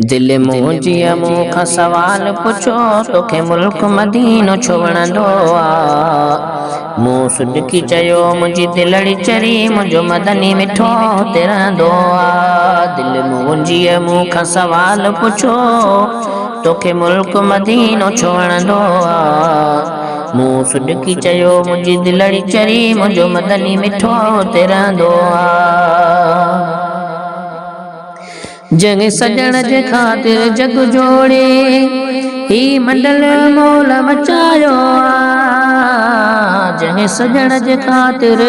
दिल मुंहिंजी मूंखां सवाल पुछो तोखे मुल्क मदीनो छो वणंदो आहे। मूं सुॾकी चयो मुंहिंजी दिलड़ी चरी मुंहिंजो मदनी मिठो हुते रहंदो आहे। दिल मुंहिंजी मूंखां सवाल पुछो तोखे मुल्क मदीनो छो वणंदो आहे। मूं सुॾकी चयो मुंहिंजी दिलड़ी चरी मुंहिंजो मदनी मिठो हुते रहंदो आहे। जंहिं सजण जे ख़ातिर जग जोड़े ही मंडल मोल मचायो आहे। जंहिं सजण जे ख़ातिर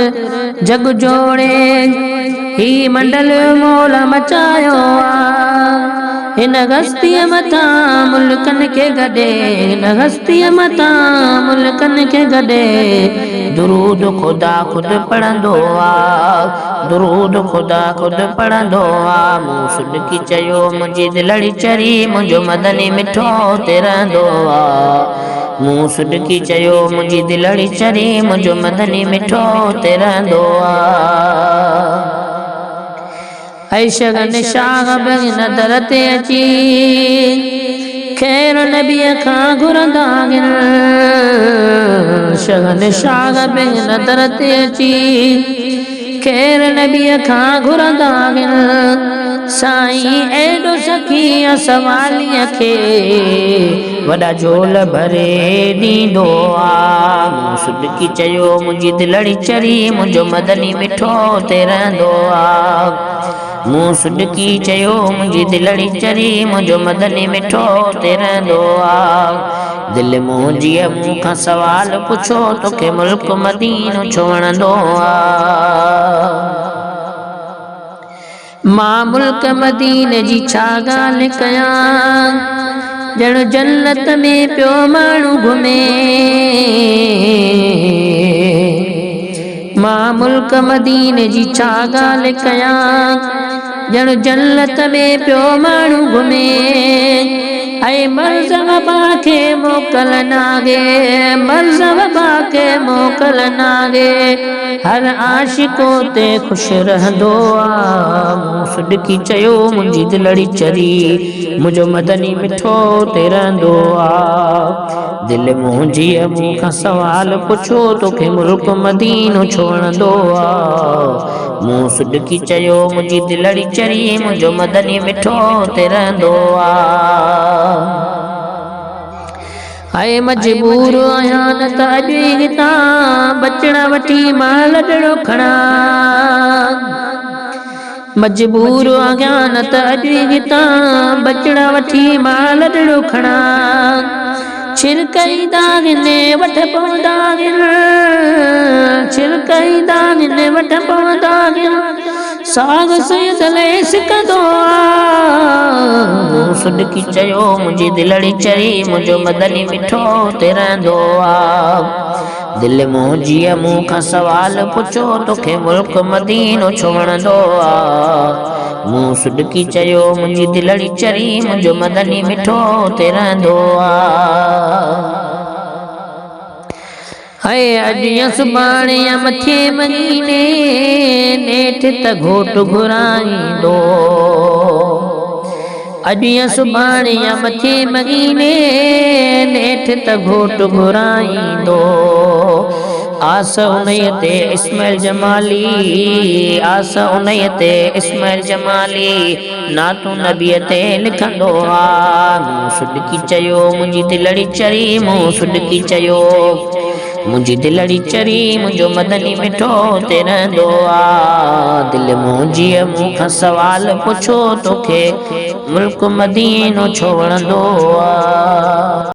जग जोड़े ही मंडल मोल मचायो आहे। हिन हस्तीअ मथां मुल्कनि खे गॾे हिन हस्तीअ मथां मुल्कनि खे गॾे दुरूद ख़ुदा ख़ुदि पढ़ंदो आहे। दुरूद ख़ुदा ख़ुदि पढ़ंदो आहे। मूं सुॾकी चयो मुंहिंजी दिलड़ी चरी मुंहिंजो मदनी मिठो हुते रहंदो आहे। मूं सुॾकी चयो मुंहिंजी दिलड़ी चरी मुंहिंजो मदनी मिठो हुते रहंदो आहे। शगन शाह नदर ते अची खैर नबीअ खां घुरंदा आहिनि। शगन शाह नदर ते अची खैर नबीअ खां घुरंदा आहिनि। साईं एॾो सखी सवालीअ खे वॾा झोल भरे ॾींदो आहे। मूं सुॾकी चयो मुंहिंजी दिलड़ी चरी मुंहिंजो मदनी मिठो हुते रहंदो आहे। मूं सुॾकी चयो मुंहिंजी दिलड़ी चरी मुंहिंजो मदनी मिठो हुते रहंदो आहे। दिल मुंहिंजी मूंखां सवाल पुछो तोखे मुल्क मदीनो छो वणंदो आहे। मां मुल्क मदीने जी छा ॻाल्हि कयां ॼण जन्नत में पियो माण्हू घुमे। मां मुल्क मदीने जी छा ॻाल्हि कयां ॼण जन्नत में पियो माण्हू घुमे। ऐं मर्ज़बा खे मोकल नागे मर्ज़बा खे मोकल नागे हर आशिको ते ख़ुशि रहंदो आहे। मूं सुॾकी चयो मुंहिंजी दिलड़ी चरी मुंहिंजो मदनी मिठो ते रहंदो आहे। दिल मुंहिंजी मूंखां सवाल पुछो तोखे मुल्क मदीनो छो वणंदो आहे। मूं सुॾकी चयो मुंहिंजी दिलड़ी चरी मुंहिंजो मदनी मिठो ते रहंदो आहे। हाय मजबूर आहियां न त अॼु हितां बचण वठी मां लॾड़ो खणां। मजबूर आहियां न त अॼु हितां बचण वठी मां लॾड़ो खणां। छिरकईंदा आहिनि वठ पवंदा आहिनि छिरकईंदा आहिनि वठ पवंदा आहिनि साग सैद लेस कंदो आहे। मूं सुॾकी चयो मुंहिंजी दिलड़ी चरी मुंहिंजो मदनी मिठो ते रहंदो आहे। दिल मुंहिंजी मूंखां सवाल पुछो तोखे मुल्क मदीनो छो वणंदो आहे। मूं सुॾकी चयो मुंहिंजी दिलड़ी चरी मुंहिंजो मदनी मिठो ते रहंदो आहे। हाय अॼु या सुभाणे या मथे महीने नेठ त घोट घुराईंदो। अॼु या सुभाणे या मथे महीने नेठ त घोट घुराईंदो। आस उन्हीअ ते इस्माइल जमाली आस उन्हीअ ते इस्माइल जमाली नातू नबीअ ते लिखंदो आहे। मूं सुॾकी चयो मुंहिंजी दिलड़ी चरी मूं सुॾकी चयो मुंहिंजी दिलड़ी चरी मुंहिंजो मदनी मिठो ते रहंदो आहे। दिल मुंहिंजी मूंखां सवाल पुछो तोखे मुल्क मदीनो छो वणंदो आहे।